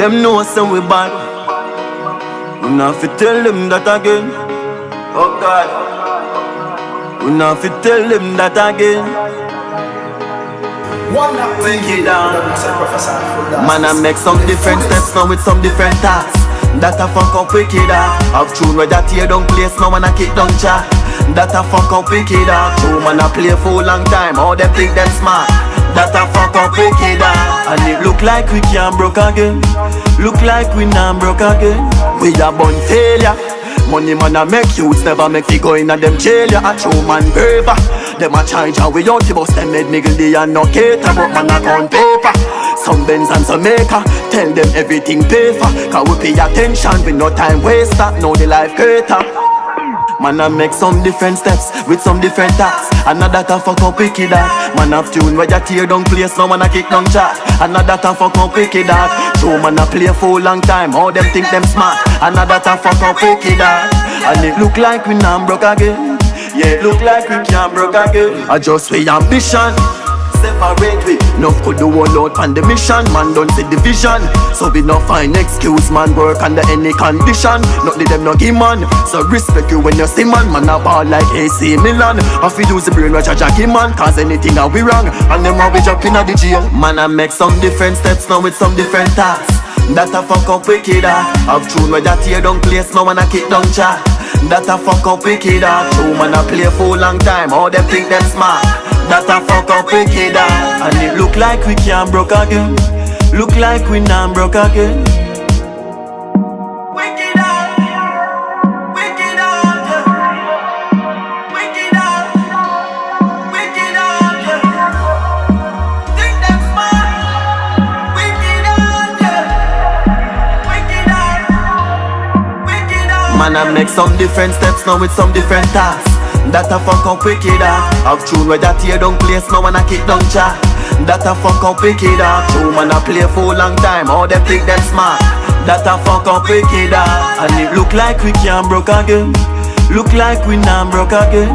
Them know some we bad. We not fi tell them that again. Oh God. We not fi tell them that again. Take it down. Man, I make some different steps now with some different tasks. That a fuck up wicked I've tune where that tear down place now and I kick down chat. That a fuck up wicked true man I play for a long time. All them think them smart. That a fuck up wicked and it look like we can't broke again. Look like we not broke again. We a born failure. Money man a make youths never make you go in a them jail. Ya a true man braver. Them a charge and we out to bust them head niggle they a no cater. But man a count paper. Some Benz and some maker. Tell them everything pay for. Cause we pay attention with no time waster. Know the life creator. Man I make some different steps with some different tasks. Another to fuck up wicked that. Man have tune where you tear down place. Now man I kick down chat. Another to fuck up wicked that. True man I play for a long time. All them think them smart. Another to fuck up wicked that. And it look like we not broke again. Yeah, look like we can't broke again. I just way ambition. Separate we, no could do all out on the mission. Man don't see the vision, so we no find excuse. Man work under any condition. Not let them no give man. So respect you when you see man. Man a ball like AC Milan. If you use the brain watch a Jackie man. Cause anything a we wrong, and them a we jump in a the jail. Man I make some different steps now with some different tasks. That a fuck up wicked I've tune where that tear down place now and I kick down chat. That a fuck up wicked true man I play for a long time. All them think them smart. That a fuck up wicked and it look like we can't broke again. Look like we not broke again. Wicked out, wicked out, wicked out, wicked out. Think them smart. Wicked out, wicked out, wicked out. Man I make some different steps now with some different tasks. That a fuck up wicked I've tune where that tear down place now and I kick down chat. That a fuck up wicked true man I play for a long time. All them think them smart. That a fuck up wicked and it look like we can't broke again. Look like we not broke again.